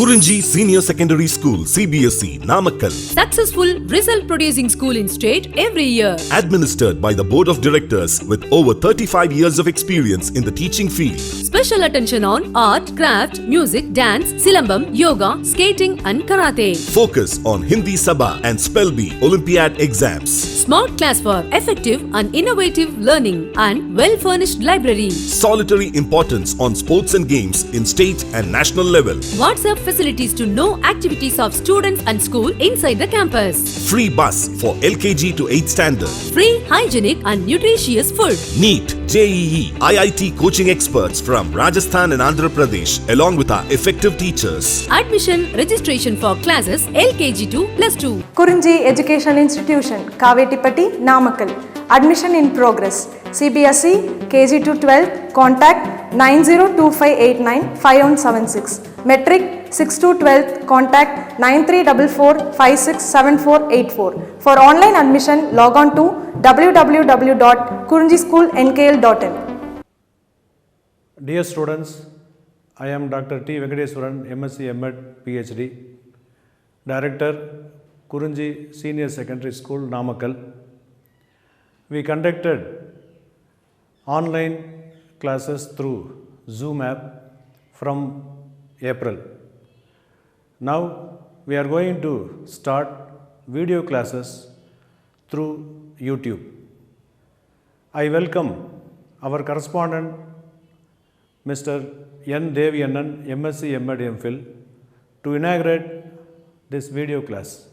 Kurunji Senior Secondary School, CBSE, Namakkal. Successful result producing school in state every year. Administered by the Board of Directors with over 35 years of experience in the teaching field. Special attention on art, craft, music, dance, silambam, yoga, skating and karate. Focus on Hindi Sabha and Spell Bee Olympiad exams. Smart class for effective and innovative learning and well-furnished library. Solitary importance on sports and games in state and national level. WhatsApp facilities to know activities of students and school inside the campus. Free bus for LKG to 8th standard. Free, hygienic and nutritious food. NEET, JEE, IIT coaching experts from Rajasthan and Andhra Pradesh along with our effective teachers. Admission registration for classes LKG to +2. Kurunji Education Institution, Kavetipatti, Namakkal. Admission in progress. CBSE, KG to 12, contact 9025895176. Metric 6 to 12, contact 9344567484. For online admission, log on to www.kurunjischoolnkl.in. Dear students, I am Dr. T. Venkateswaran, MSc, M.Ed, PhD, Director, Kurunji Senior Secondary School, Namakkal. We conducted online classes through Zoom app from April. Now we are going to start video classes through YouTube. I welcome our correspondent Mr. N. Deviyannan, MSc, M.Ed, MPhil to inaugurate this video class.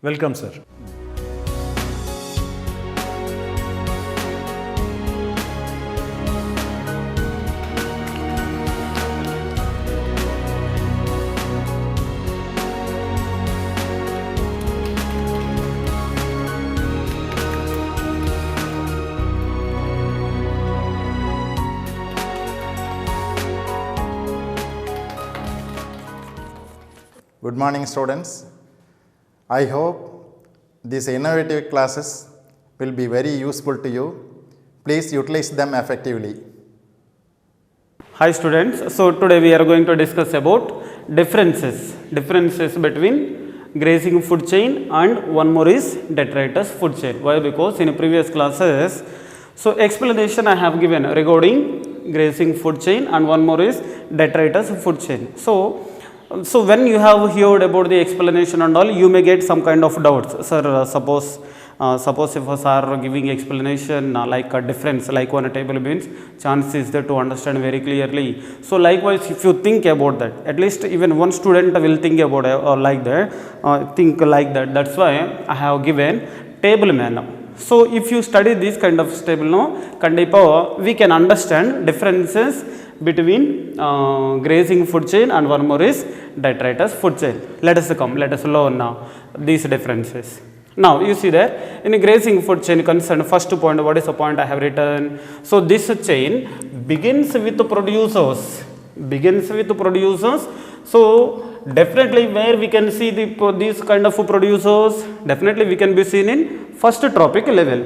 Welcome, sir. Good morning, students. I hope these innovative classes will be very useful to you. Please utilize them effectively. Hi students, so today we are going to discuss about differences between grazing food chain and one more is detritus food chain. Why? Because in previous classes, so explanation I have given regarding grazing food chain and one more is detritus food chain. So when you have heard about the explanation and all, you may get some kind of doubts. Sir, suppose if us are giving explanation like a difference, like one table means, chance is there to understand very clearly. So likewise, if you think about that, at least even one student will think about like that, That's why I have given table manner. So if you study this kind of table, we can understand differences between grazing food chain and one more is detritus food chain. Let us learn now these differences. Now you see there in grazing food chain concern, first point, what is the point I have written? So this chain begins with producers. So definitely where we can see these kind of producers, definitely we can be seen in first tropic level.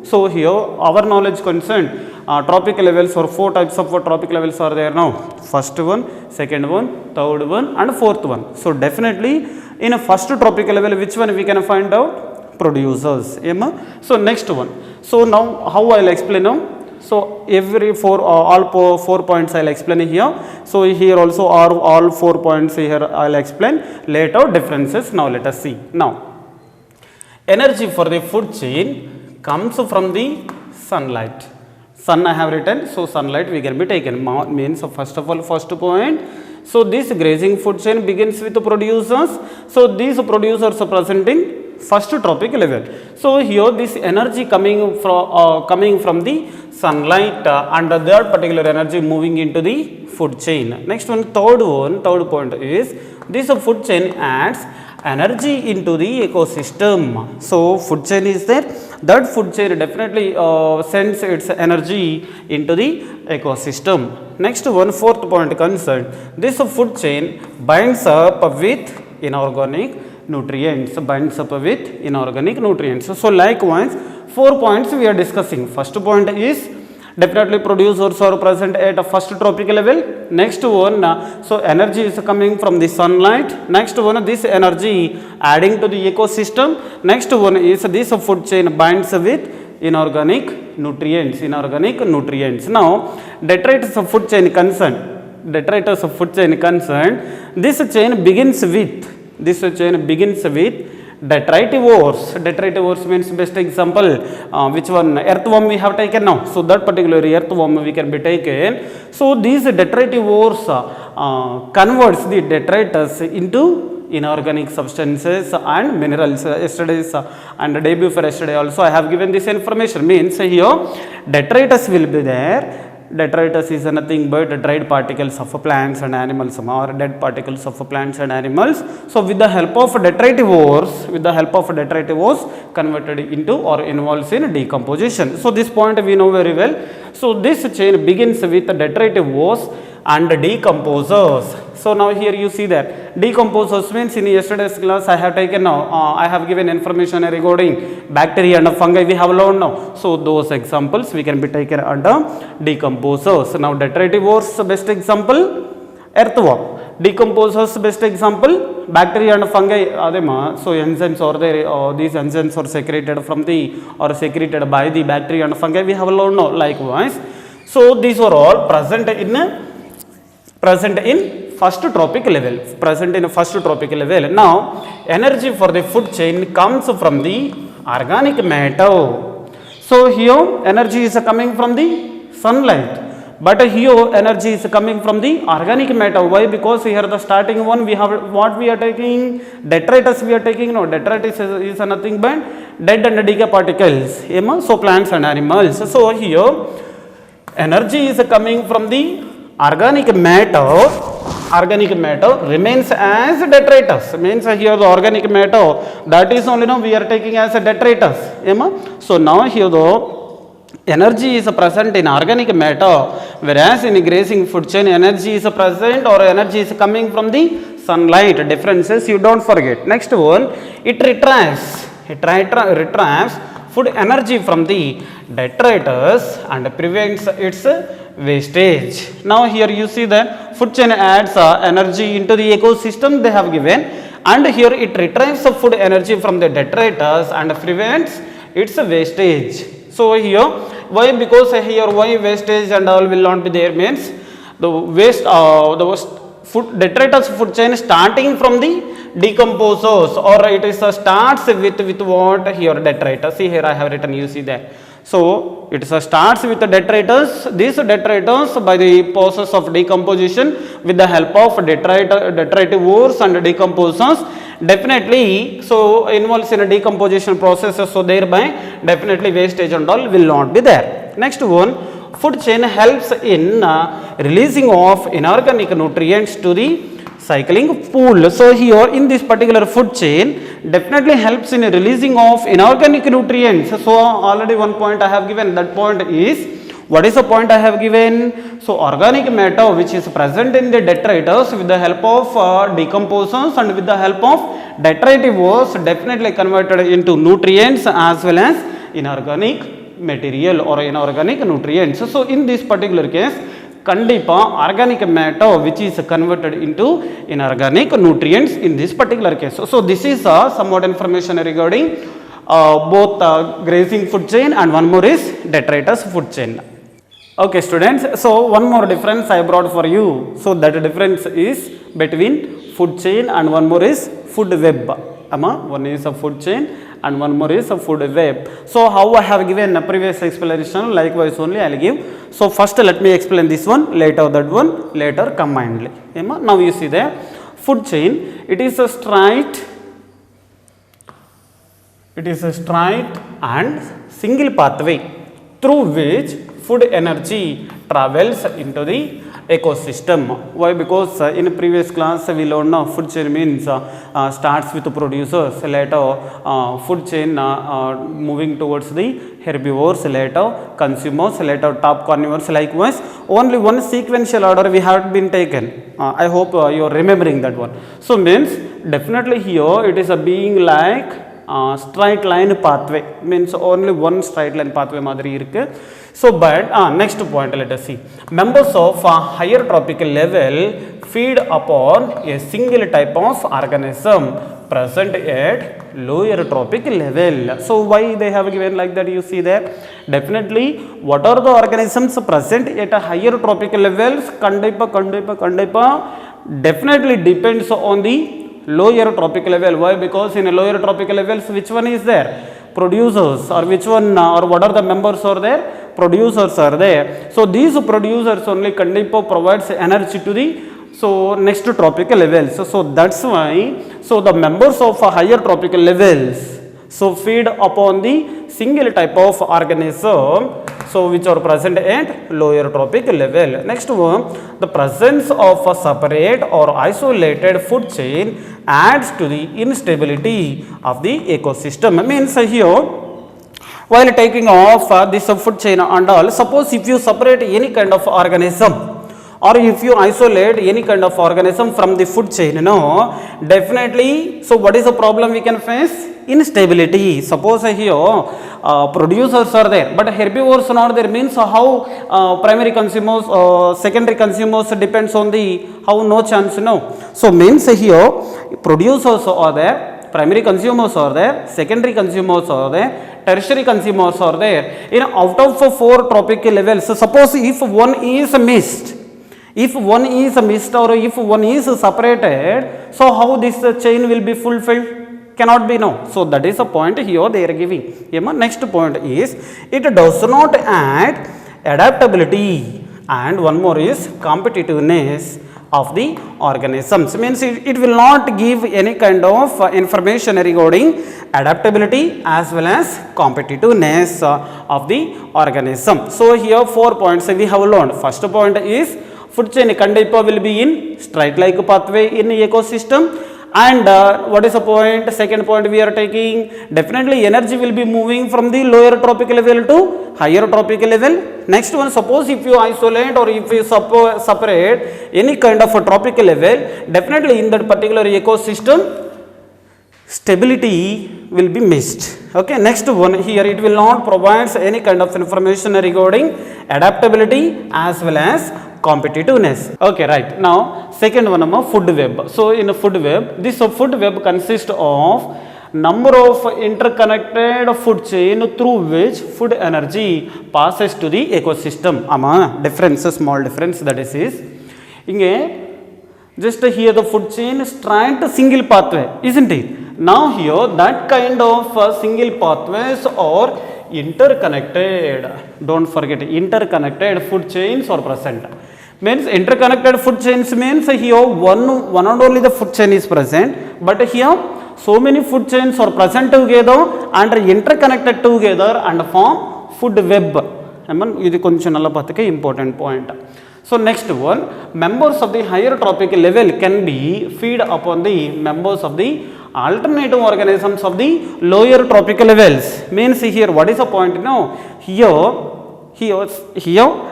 So here our knowledge concerned, tropic levels or 4 types of tropic levels are there now. First one, second one, third one and fourth one. So definitely in a first tropic level, which one we can find out? Producers. So next one. So now how I will explain now. So every all 4 points I will explain here. So here also are all 4 points here I will explain. Later differences. Now let us see. Now energy for the food chain comes from the sunlight. Sun I have written, so sunlight we can be taken. Means first of all, first point. So this grazing food chain begins with the producers. So these producers are present in first tropic level. So here this energy coming from the sunlight and that particular energy moving into the food chain. Next one, third point is this food chain adds energy into the ecosystem. So food chain is there, that food chain definitely sends its energy into the ecosystem. Next one, fourth point concerned, this food chain binds up with inorganic nutrients. So likewise 4 points we are discussing. First point is Definitely producers are present at a first tropic level. Next one, so energy is coming from the sunlight. Next one, this energy adding to the ecosystem. Next one is this food chain binds with inorganic nutrients. Now detritus of food chain concern, this chain begins with detritivores. Detritivores means, best example, which one? Earthworm we have taken now. So that particular earthworm we can be taken. So these detritivores converts the detritus into inorganic substances and minerals. Yesterday's and the day before yesterday also I have given this information. Means here detritus will be there. Detritus is nothing but dried particles of plants and animals, or dead particles of plants and animals. So with the help of detritivores, converted into or involves in decomposition. So this point we know very well. So this chain begins with detritivores and decomposers. So now here you see that decomposers means, in yesterday's class I have taken now, I have given information regarding bacteria and fungi we have learned now. So those examples we can be taken under decomposers. Now detritivores best example earthworm, decomposers best example bacteria and fungi. So enzymes are there, these enzymes are secreted from the or secreted by the bacteria and fungi we have learned now. Likewise, so these are all present in first tropic level. Now energy for the food chain comes from the organic matter. So here energy is coming from the sunlight, but here energy is coming from the organic matter. Why? Because here the starting one we have what we are taking, detritus we are taking. No, detritus is nothing but dead and decay particles, so plants and animals. So here energy is coming from the organic matter remains as detritus. Means here the organic matter, that is only now we are taking as a detritus. So now here the energy is present in organic matter, whereas in grazing food chain energy is present or energy is coming from the sunlight. Differences you don't forget. Next one, it retrieves food energy from the detritus and prevents its wastage. Now here you see that food chain adds energy into the ecosystem they have given, and here it retrieves the food energy from the detritus and prevents its wastage. So here why? Because here why wastage and all will not be there means the detritus food chain starting from the decomposers, or it is starts with what? Here detritus. See here I have written, you see that. So it starts with the detritus. These detritus by the process of decomposition with the help of detritivores and decomposers definitely so involves in a decomposition process. So thereby definitely wastage and all will not be there. Next one, food chain helps in releasing of inorganic nutrients to the cycling pool. So here in this particular food chain definitely helps in releasing of inorganic nutrients. So already one point I have given, that point is, what is the point I have given? So organic matter which is present in the detritus with the help of decomposers and with the help of detritivores definitely converted into nutrients as well as inorganic material or inorganic nutrients. So in this particular case Kandipa organic matter which is converted into inorganic nutrients in this particular case. So this is somewhat information regarding both grazing food chain and one more is detritus food chain. Okay students, so one more difference I brought for you. So that difference is between food chain and one more is food web. One is a food chain and one more is a food web. So how I have given a previous explanation, likewise only I will give. So first let me explain this one, later that one, later combinedly. Now you see there, food chain, it is a straight and single pathway through which food energy travels into the ecosystem. Why? Because in previous class we learned now food chain means starts with the producers, later food chain moving towards the herbivores, later consumers, later top carnivores. Likewise only one sequential order we have been taken. I hope you are remembering that one. So means definitely here it is a being like straight line pathway, means only one straight line pathway madri irukku. So but next point, let us see. Members of higher tropical level feed upon a single type of organism present at lower tropic level. So why they have given like that, you see there? Definitely what are the organisms present at a higher tropical levels? Kandipa definitely depends on the lower tropical level. Why? Because in a lower tropical levels, which one is there? Producers, or which one, or what are the members are there? Producers are there. So these producers only Kandipa provides energy to the next tropical levels. So that's why, so the members of higher tropical levels so feed upon the single type of organism, so which are present at lower tropical level. Next one, the presence of a separate or isolated food chain adds to the instability of the ecosystem. Means here, while taking off this food chain and all, suppose if you separate any kind of organism, or if you isolate any kind of organism from the food chain, definitely, so what is the problem we can face? Instability. Suppose here producers are there, but herbivores are not there, means how primary consumers, secondary consumers depends on the, how no chance, no. So means here producers are there, primary consumers are there, secondary consumers are there, tertiary consumers are there. Out of 4 tropical levels, so suppose if one is missed, if one is missed or if one is separated, so how this chain will be fulfilled? Cannot be, no. So that is a point here they are giving. Next point is, it does not add adaptability, and one more is competitiveness of the organisms. Means it will not give any kind of information regarding adaptability as well as competitiveness of the organism. So here 4 points we have learned. First point is, food chain Kandipa will be in straight like pathway in ecosystem. And what is the point? Second point we are taking, definitely energy will be moving from the lower tropical level to higher tropical level. Next one, suppose if you isolate or if you separate any kind of a tropical level, definitely in that particular ecosystem, stability will be missed. Okay, next one here, it will not provide any kind of information regarding adaptability as well as competitiveness. Okay, right. Now second one, food web. So in a food web, this food web consists of number of interconnected food chain through which food energy passes to the ecosystem. Difference, small difference, that is just here the food chain straight single pathway, isn't it? Now here that kind of single pathways are interconnected. Don't forget, interconnected food chains are present. Means interconnected food chains means here one and only the food chain is present, but here so many food chains are present together and interconnected together and form food web. This is important point. So next one, members of the higher tropical level can be feed upon the members of the alternative organisms of the lower tropical levels. Means here what is the point? Here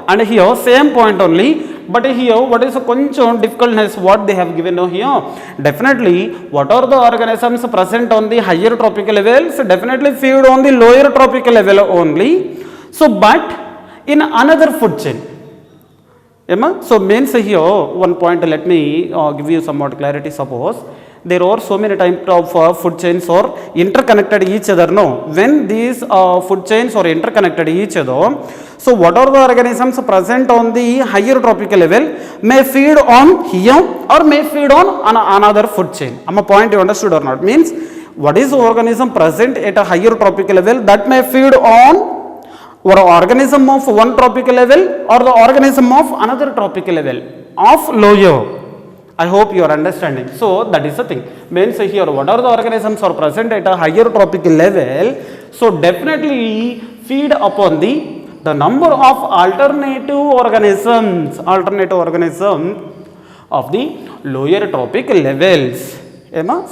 and here same point only, but here what is the difficultness what they have given here? Definitely what are the organisms present on the higher tropical levels? Definitely feed on the lower tropical level only. So but in another food chain, so means here one point, let me give you somewhat clarity. Suppose there are so many types of food chains are interconnected each other. No, when these food chains are interconnected each other, so what are the organisms present on the higher tropical level may feed on here or may feed on another food chain. A point you understood or not? Means what is the organism present at a higher tropical level that may feed on or organism of one tropical level or the organism of another tropical level of lower. I hope you are understanding. So that is the thing. Means here what are the organisms are present at a higher tropical level, so definitely feed upon the number of alternative organisms of the lower tropical levels.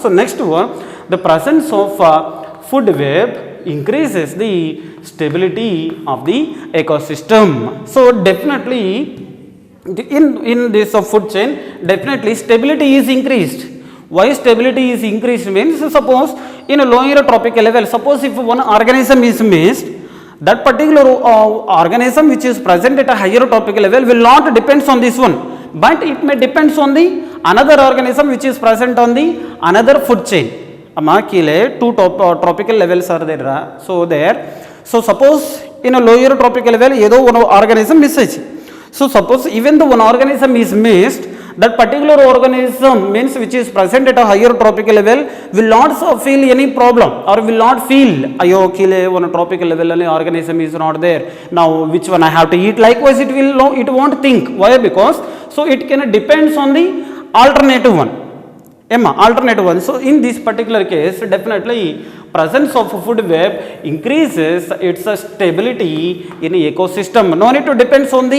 So next one, the presence of food web increases the stability of the ecosystem. So definitely in this food chain, definitely stability is increased. Why stability is increased means, suppose in a lower tropical level, suppose if one organism is missed, that particular organism which is present at a higher tropical level will not depends on this one, but it may depends on the another organism which is present on the another food chain. Kile two tropical levels are there. So there, so suppose in a lower tropical level, either one organism misses. So suppose even though one organism is missed, that particular organism means which is present at a higher tropical level will not feel any problem or will not feel ayo kile one tropical level any organism is not there, now which one I have to eat. Likewise it won't think. Why? Because so it can depends on the alternative one. Alternative one. So in this particular case, definitely presence of food web increases its stability in ecosystem. No need to depends on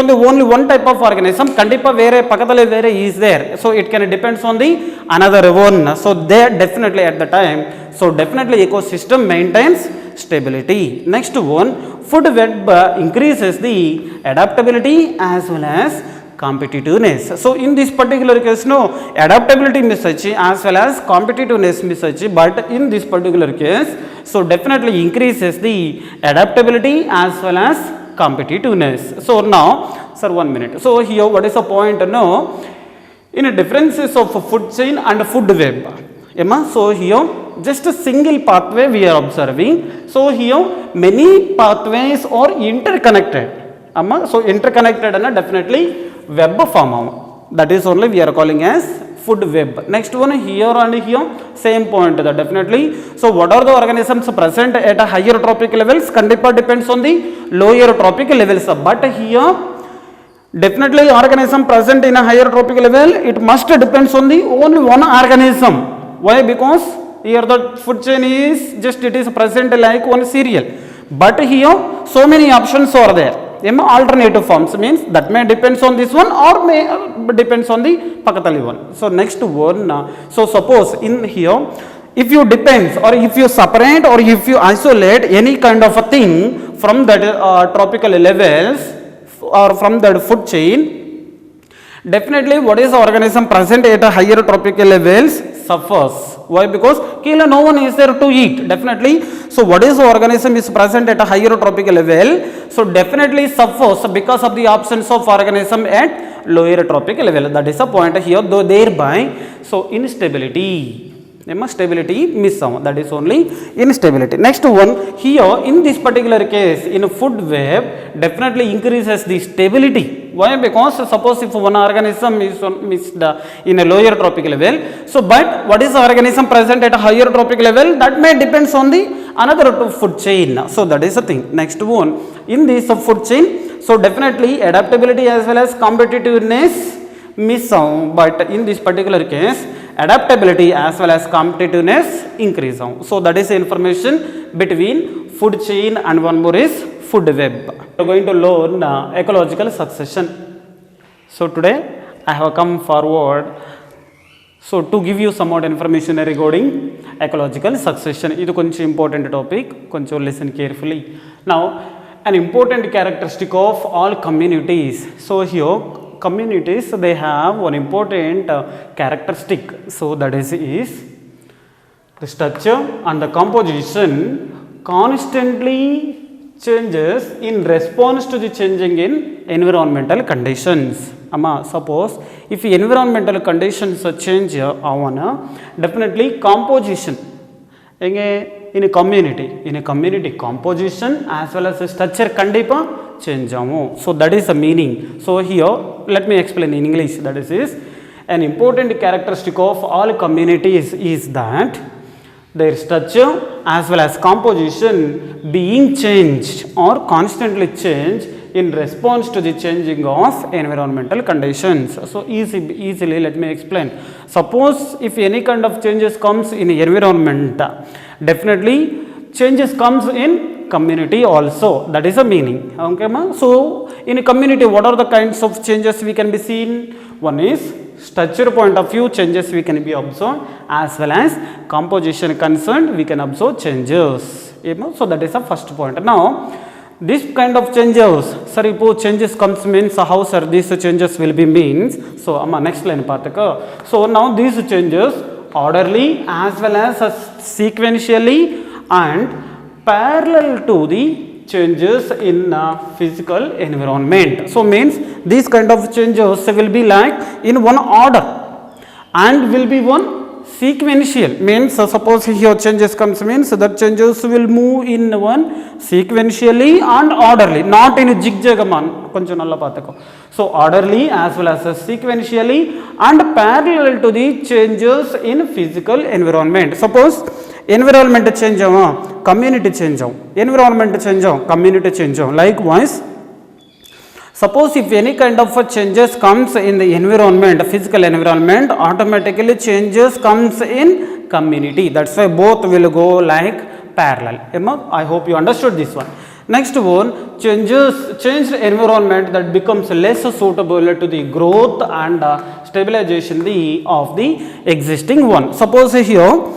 the only one type of organism. Kandipa vere pakadale vere is there. So it can depends on the another one. So there definitely at the time. So definitely ecosystem maintains stability. Next one, food web increases the adaptability as well as competitiveness. So in this particular case, no adaptability message as well as competitiveness message, but in this particular case, so definitely increases the adaptability as well as competitiveness. So now, sir, 1 minute. So here, what is the point? No, in a differences of food chain and food web. So here, just a single pathway we are observing. So here, many pathways are interconnected. So interconnected and definitely web form, that is only we are calling as food web. Next one, here and here same point, that definitely. So what are the organisms present at a higher tropical levels? Kandipa depends on the lower tropical levels, but here definitely organism present in a higher tropical level, it must depends on the only one organism. Why? Because here the food chain is just it is present like one cereal, but here so many options are there. Alternative forms means that may depends on this one or may depends on the pakatali one. So next one, so suppose in here, if you depends or if you separate or if you isolate any kind of a thing from that tropical levels or from that food chain, definitely what is the organism present at a higher tropical levels suffers. Why? Because no one is there to eat, definitely. So what is the organism is present at a higher tropical level, so definitely suffers because of the absence of organism at lower tropical level. That is the point here, though thereby, so instability. Stability miss out, that is only instability. Next one, here in this particular case in food web definitely increases the stability. Why? Because suppose if one organism is missed in a lower tropical level, so but what is the organism present at a higher tropical level, that may depends on the another food chain. So that is the thing. Next one, in this food chain, so definitely adaptability as well as competitiveness miss out, but in this particular case adaptability as well as competitiveness increase. So that is the information between food chain and one more is food web. We are going to learn ecological succession. So today I have come forward so to give you some more information regarding ecological succession. This is an important topic, listen carefully. Now an important characteristic of all communities. So here communities, they have one important characteristic. So that is the structure and the composition constantly changes in response to the changing in environmental conditions. Suppose if environmental conditions change definitely composition in a community composition as well as structure kandipa change. So that is the meaning. So here let me explain in English. That is an important characteristic of all communities is that their structure as well as composition being changed or constantly changed in response to the changing of environmental conditions. So easily let me explain. Suppose if any kind of changes comes in environment, definitely changes comes in community also. That is the meaning. Okay, ma? So in a community, what are the kinds of changes we can be seen? One is structure point of view changes we can be observed, as well as composition concerned we can observe changes. So that is the first point. Now this kind of changes, sir, if changes comes means how sir these changes will be means. So next line pathaka. So now these changes orderly as well as sequentially and parallel to the changes in physical environment. So means these kind of changes will be like in one order and will be one sequential, means suppose here changes comes means that changes will move in one sequentially and orderly, not in zigzag man koncham nalla paathuko. So orderly as well as sequentially and parallel to the changes in physical environment. Suppose environment change community change environment change community change. Likewise, suppose if any kind of changes comes in the environment, physical environment, automatically changes comes in community. That's why both will go like parallel. I hope you understood this one. Next one, changed environment that becomes less suitable to the growth and stabilization of the existing one. Suppose here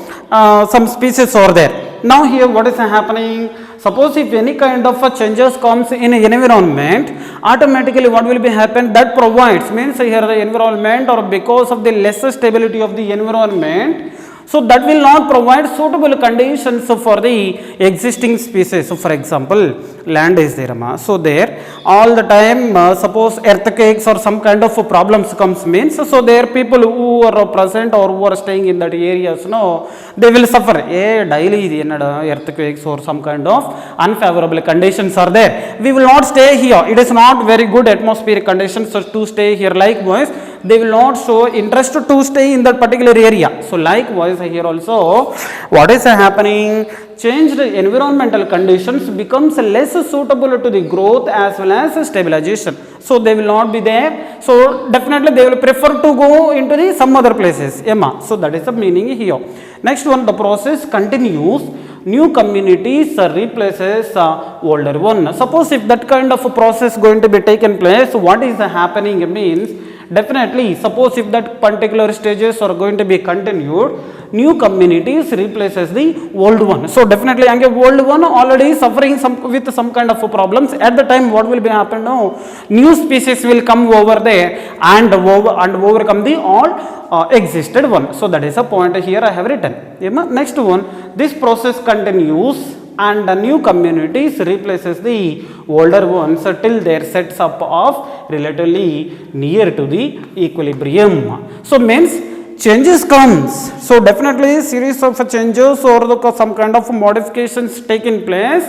some species are there. Now here what is happening? Suppose if any kind of changes comes in environment, automatically what will be happen? That provides, means here the environment or because of the lesser stability of the environment, so that will not provide suitable conditions for the existing species. So for example, land is there, so there all the time suppose earthquakes or some kind of problems comes means, so there people who are present or who are staying in that areas, no, they will suffer daily earthquakes or some kind of unfavorable conditions are there. We will not stay here, it is not very good atmospheric conditions to stay here. Likewise, they will not show interest to stay in that particular area. So likewise here also what is happening? Changed environmental conditions becomes less suitable to the growth as well as stabilization. So they will not be there. So definitely they will prefer to go into the some other places. So that is the meaning here. Next one, the process continues. New communities replaces older one. Suppose if that kind of a process going to be taken place, what is happening means, definitely suppose if that particular stages are going to be continued, new communities replaces the old one. So definitely old one already suffering with some kind of problems. At the time what will be happen now? New species will come over there and overcome the all existed one. So that is a point here I have written. Next one, this process continues and the new communities replaces the older ones till their sets up of relatively near to the equilibrium. So means changes comes, so definitely series of changes or some kind of modifications taking place.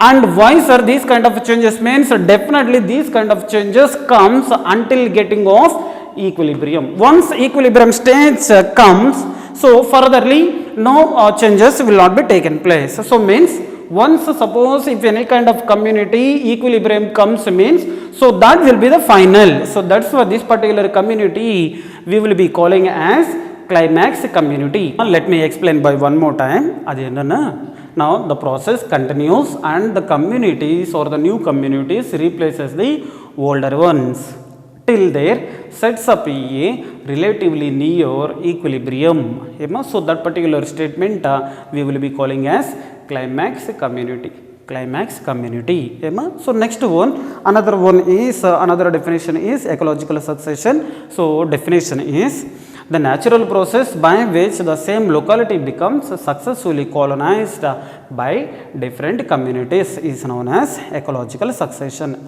And why sir these kind of changes? Means definitely these kind of changes comes until getting of equilibrium. Once equilibrium stage comes, so furtherly no changes will not be taken place. So means once suppose if any kind of community equilibrium comes means, so that will be the final. So that's why this particular community we will be calling as climax community. Let me explain by one more time. Now the process continues and the communities or the new communities replaces the older ones till there sets up a relatively near equilibrium. So that particular statement we will be calling as climax community. Climax community. So next one, another one is another definition is ecological succession. So definition is the natural process by which the same locality becomes successfully colonized by different communities is known as ecological succession.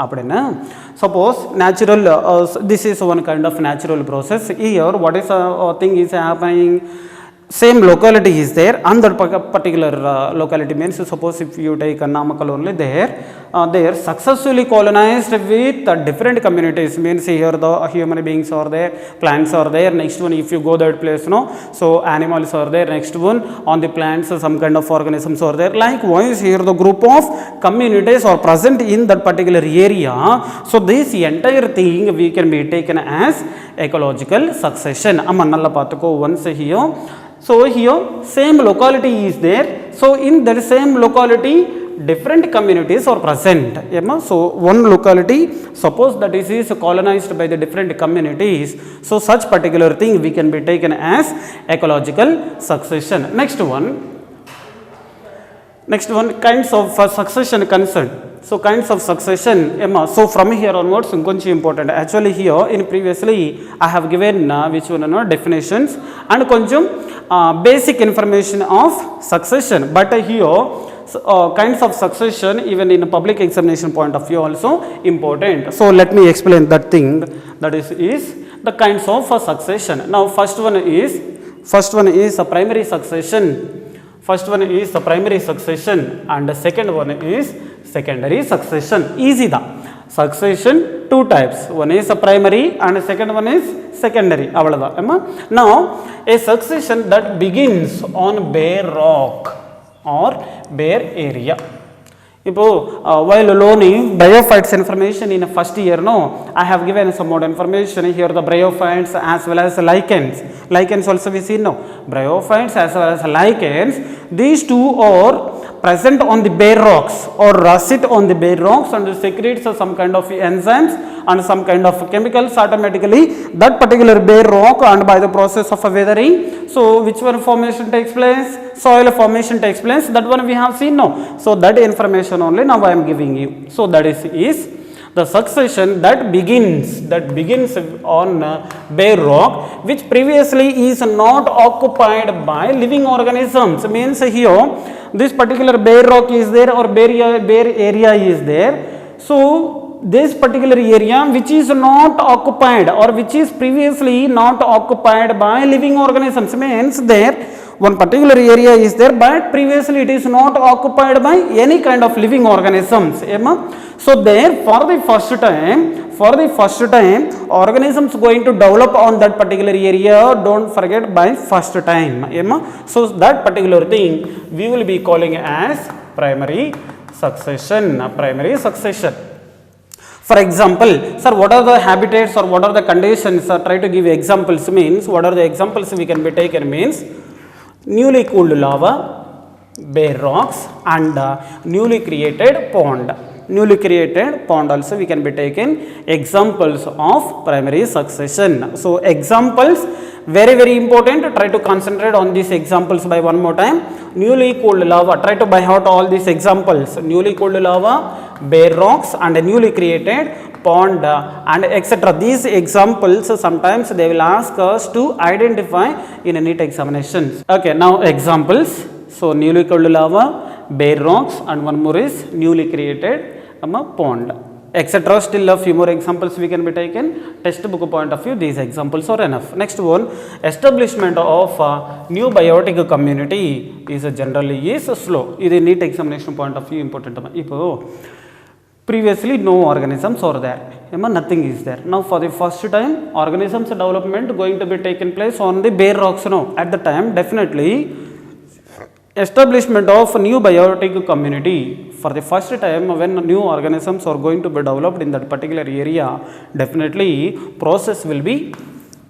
Suppose natural this is one kind of natural process. Here what is a thing is happening? Same locality is there and that particular locality means, suppose if you take a Namakkal only, there they are successfully colonized with different communities. Means here the human beings are there, plants are there. Next one if you go that place, no, so animals are there. Next one on the plants some kind of organisms are there. Likewise here the group of communities are present in that particular area. So this entire thing we can be taken as ecological succession. Once here, so here same locality is there. So in that same locality different communities are present. So one locality suppose that is colonized by the different communities. So such particular thing we can be taken as ecological succession. Next one kinds of succession concern. So kinds of succession, so from here onwards inkonchi important. Actually here in previously I have given which one definitions and koncham basic information of succession, but here kinds of succession even in a public examination point of view also important. So let me explain that thing, that is the kinds of succession. Now first one is a primary succession. First one is the primary succession and the second one is secondary succession. Easy da. Succession two types. One is a primary and the second one is secondary. Now a succession that begins on bare rock or bare area. While learning bryophytes information in first year, I have given some more information here, the bryophytes as well as lichens. Lichens also we see now. Bryophytes as well as lichens, these two are present on the bare rocks or sit on the bare rocks and secretes some kind of enzymes and some kind of chemicals automatically that particular bare rock, and by the process of weathering, so which one formation takes place? Soil formation takes place. That one we have seen now. So that information only now I am giving you. So that is the succession that begins on bare rock which previously is not occupied by living organisms. Means here this particular bare rock is there or bare area is there. So this particular area which is not occupied or which is previously not occupied by living organisms, means there one particular area is there but previously it is not occupied by any kind of living organisms. So there for the first time organisms going to develop on that particular area, don't forget, by first time. So that particular thing we will be calling as primary succession. For example, sir, what are the habitats or what are the conditions? Try to give examples. Means what are the examples we can be taken? Means newly cooled lava, bare rocks and newly created pond. Newly created pond also we can be taken examples of primary succession. So examples very important. Try to concentrate on these examples by one more time. Newly cooled lava, try to by heart all these examples. Newly cooled lava, bare rocks and newly created pond and etc. These examples sometimes they will ask us to identify in a NEET examinations. Okay, now examples. So newly cooled lava, bare rocks and one more is newly created pond, etc. Still a few more examples we can be taken. Textbook point of view these examples are enough. Next one, establishment of new biotic community is generally slow. This NEET examination point of view important. Previously no organisms are there, nothing is there. Now for the first time organisms development going to be taken place on the bare rocks now. At the time definitely establishment of new biotic community, for the first time when new organisms are going to be developed in that particular area, definitely process will be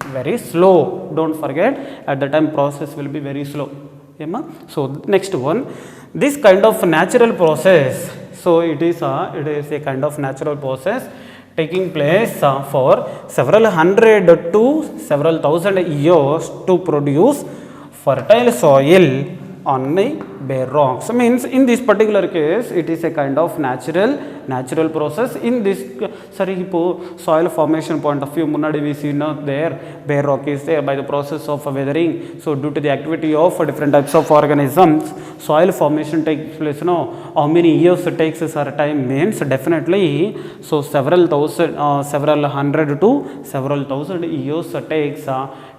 very slow. Don't forget, at the time process will be very slow. So next one, this kind of natural process. So it is a kind of natural process taking place for several hundred to several thousand years to produce fertile soil on the bare rocks. Means in this particular case it is a kind of natural process. In this soil formation point of view, munadi we see there bare rock is there by the process of weathering. So due to the activity of different types of organisms, soil formation takes place. How many years it takes is our time? Means definitely so several hundred to several thousand years takes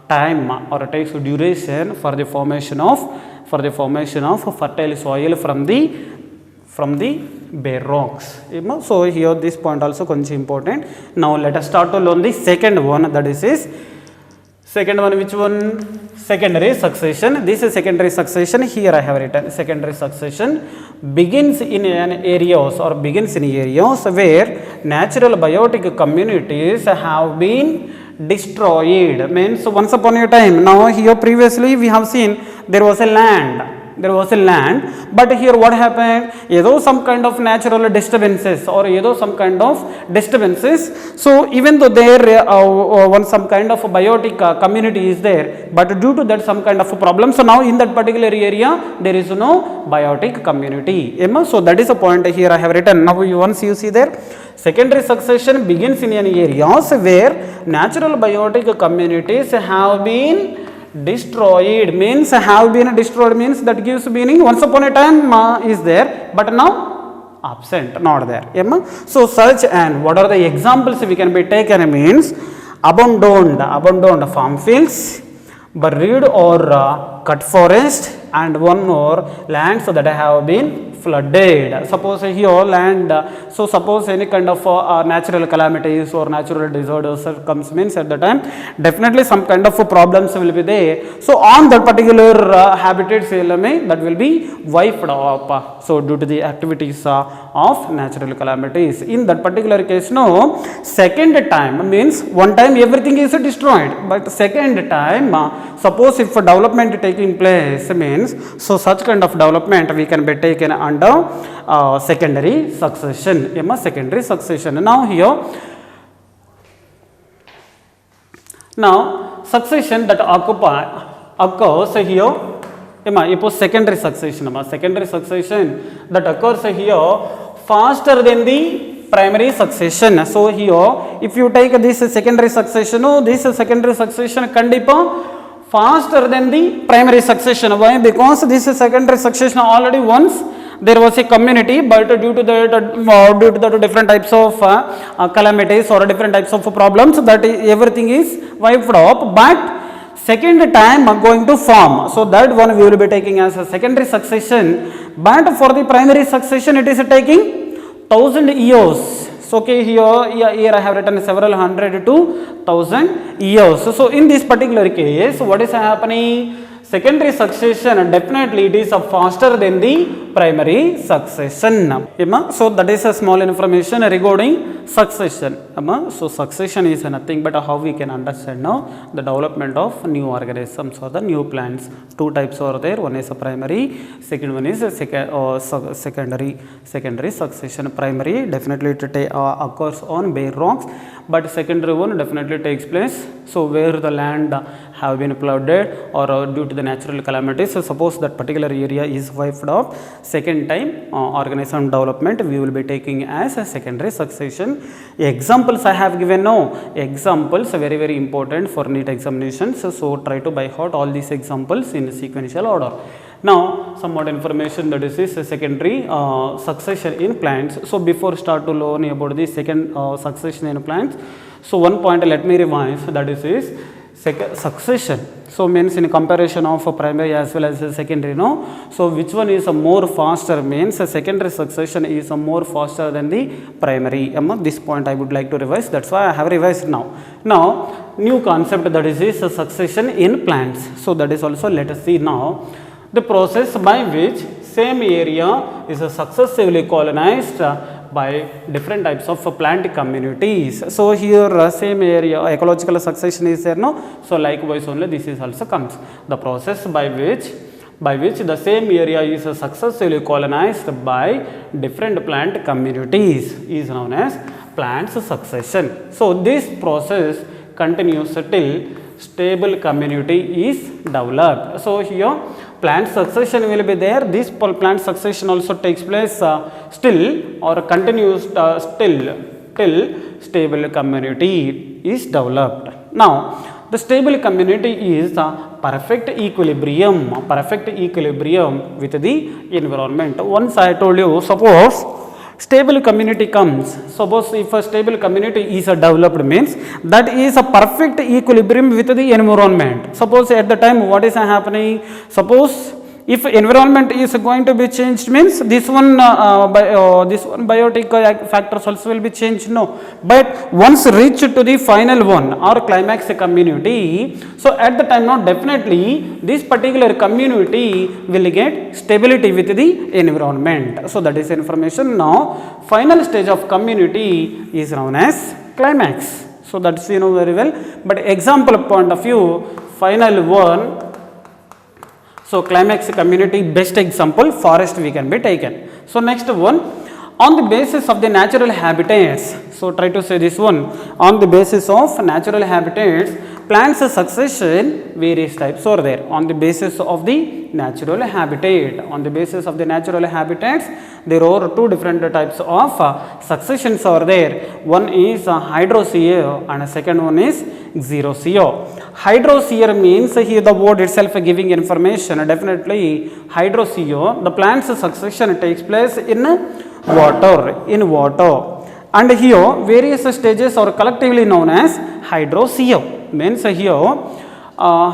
time or takes duration for the formation of fertile soil from the bare rocks. So here this point also consider important. Now let us start to learn the second one, that is second one. Which one? Secondary succession. This is secondary succession. Here I have written secondary succession begins in areas where natural biotic communities have been destroyed. Means once upon a time, now here previously we have seen there was a land there was a land, but here what happened, either some kind of natural disturbances or either some kind of disturbances, so even though there one some kind of a biotic community is there, but due to that some kind of a problem, so now in that particular area there is no biotic community. So that is a point here I have written. Now once you see there, secondary succession begins in an areas where natural biotic communities have been destroyed, means have been destroyed, means that gives meaning once upon a time is there, but now absent, not there. So such, and what are the examples we can be taken, means abandoned farm fields, buried or cut forest, and one more lands that have been flooded. Suppose here land, so suppose any kind of natural calamities or natural disorders comes, means at the time definitely some kind of problems will be there. So on that particular habitats that will be wiped off. So due to the activities of natural calamities, in that particular case, no, second time means one time everything is destroyed, but second time suppose if development taking place, means so such kind of development we can be taken under secondary succession. Secondary succession. Now here, now succession that occurs here, secondary succession, secondary succession that occurs here faster than the primary succession. So here if you take this secondary succession, this secondary succession kandipa faster than the primary succession. Why? Because this secondary succession already once there was a community, but due to the different types of calamities or different types of problems, that everything is wiped off, but second time going to form, so that one we will be taking as a secondary succession, but for the primary succession it is taking 1000 years. So okay, here I have written several hundred to 1000 years. So in this particular case, what is happening? Secondary succession, definitely it is faster than the primary succession. So that is a small information regarding succession. So succession is nothing but how we can understand now the development of new organisms or the new plants. Two types are there. One is a primary, second one is a secondary succession. Primary definitely it occurs on bare rocks, but secondary one definitely takes place so where the land have been flooded or due to the natural calamities. So suppose that particular area is wiped off, second time organism development we will be taking as a secondary succession. Examples I have given now, examples are very very important for NEET examinations, so try to by heart all these examples in sequential order. Now some more information, that is a secondary succession in plants. So before start to learn about the second succession in plants, so one point let me revise, that is succession. So means in comparison of primary as well as secondary, no. So which one is a more faster, means a secondary succession is a more faster than the primary. This point I would like to revise, that's why I have revised now. Now new concept, that is a succession in plants. So that is also, let us see now the process by which same area is successively colonized by different types of plant communities. So here same area ecological succession is there, no. So likewise only this is also comes, the process by which the same area is successfully colonized by different plant communities is known as plants succession. So this process continues till stable community is developed. So here plant succession will be there, this plant succession also takes place still or continues still till stable community is developed. Now the stable community is perfect equilibrium with the environment. Once I told you, suppose stable community comes, suppose if a stable community is developed, means that is a perfect equilibrium with the environment. Suppose at the time what is happening, suppose if environment is going to be changed, means this one biotic factors also will be changed, no. But once reached to the final one or climax community, so at the time now definitely this particular community will get stability with the environment. So that is information. Now final stage of community is known as climax. So that's you know very well, but example point of view, final one. So climax community, best example, forest we can be taken. So next one, on the basis of the natural habitats. So try to say this one, on the basis of natural habitats, plants succession, various types are there. On the basis of the natural habitat, on the basis of the natural habitats, there are two different types of successions are there. One is hydrosphere and second one is xerosphere. Hydrosphere means here the word itself giving information. Definitely hydrosphere, the plant's succession takes place in water, and here various stages are collectively known as hydrosphere. Means here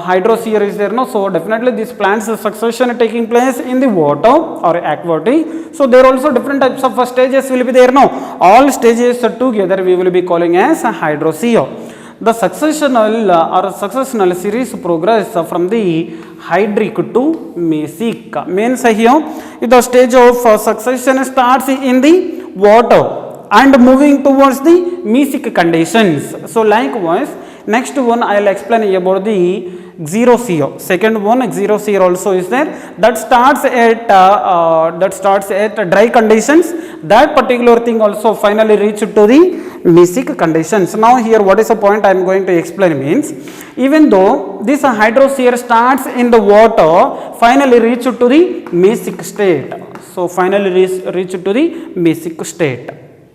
hydrosphere is there, no? So definitely this plant's succession taking place in the water or aquatic. So there are also different types of stages will be there, no? All stages together we will be calling as hydrosphere. The successional successional series progress from the hydric to mesic. Means here the stage of succession starts in the water and moving towards the mesic conditions. So likewise, next one I will explain about the xerosphere. Second one, xerosphere also is there, that starts at dry conditions. That particular thing also finally reach to the mesic conditions. Now here what is the point I am going to explain means, even though this hydrosphere starts in the water, finally reach to the mesic state. So finally reach to the mesic state.